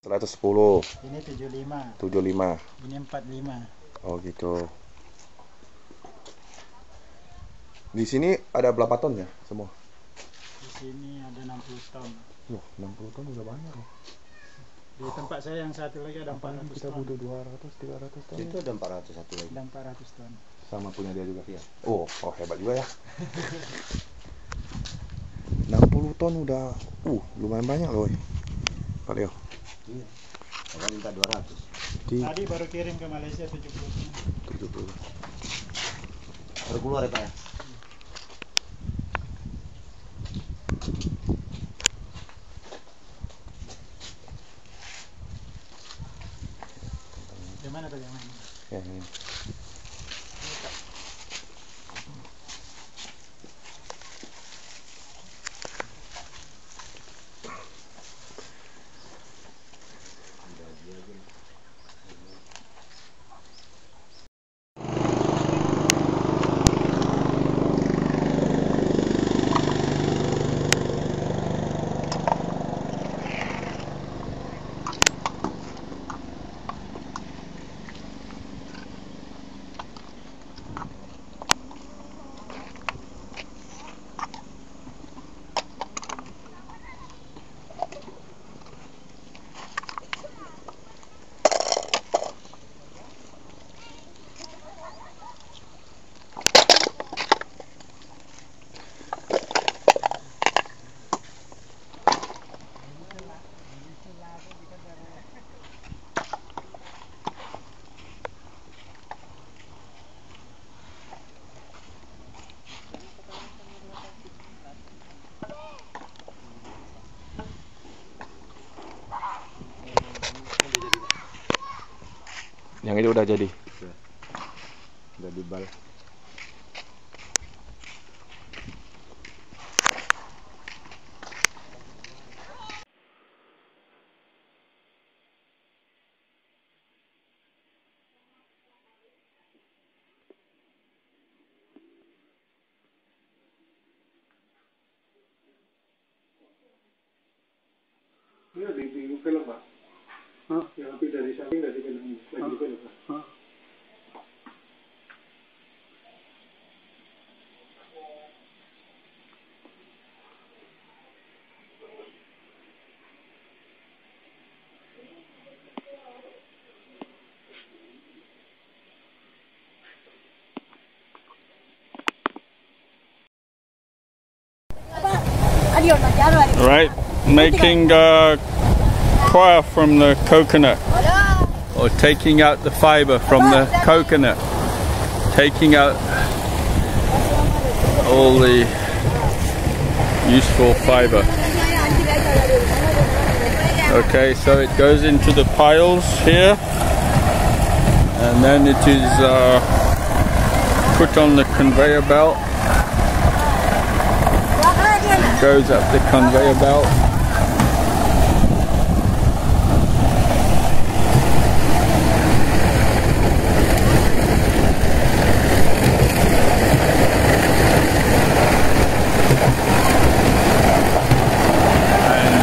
110. Ini 75. 75. Ini 45. Oh gitu. Di sini ada berapa ton ya semua? Di sini ada 60 ton. Loh, 60 ton udah banyak loh. Di tempat saya yang satu lagi ada 400 kita ton. butuh 200, 300 ton. Itu ada 400 satu lagi. Ada 400 ton. Sama punya dia juga. Iya. Oh hebat juga ya. 60 ton udah lumayan banyak loh. Pak Leo. Iya. Kalau minta 200. Tadi baru kirim ke Malaysia 70. Baru keluar ya Pak ya? Di mana tadi yang lain? Ya, ini. Yang itu udah jadi. Udah dibal. Iya di Kelapa. Yang api dari samping dari kanan lagi di Kelapa. Right, making coir from the coconut, or taking out the fiber from the coconut, taking out all the useful fiber. Okay, so it goes into the piles here, and then it is put on the conveyor belt. Goes up the conveyor belt. And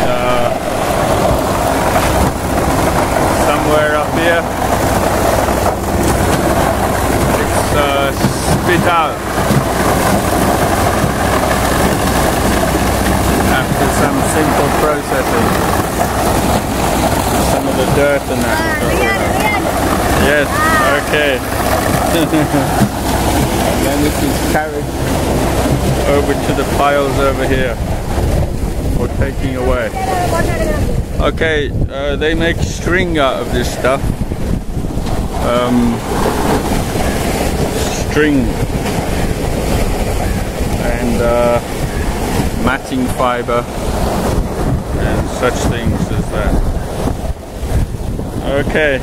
somewhere up here it's spit out after some simple processing. Some of the dirt and that. Yes, okay. And then it is carried over to the piles over here for taking away. Okay, they make string out of this stuff. String and matting fiber and such things as that. Okay.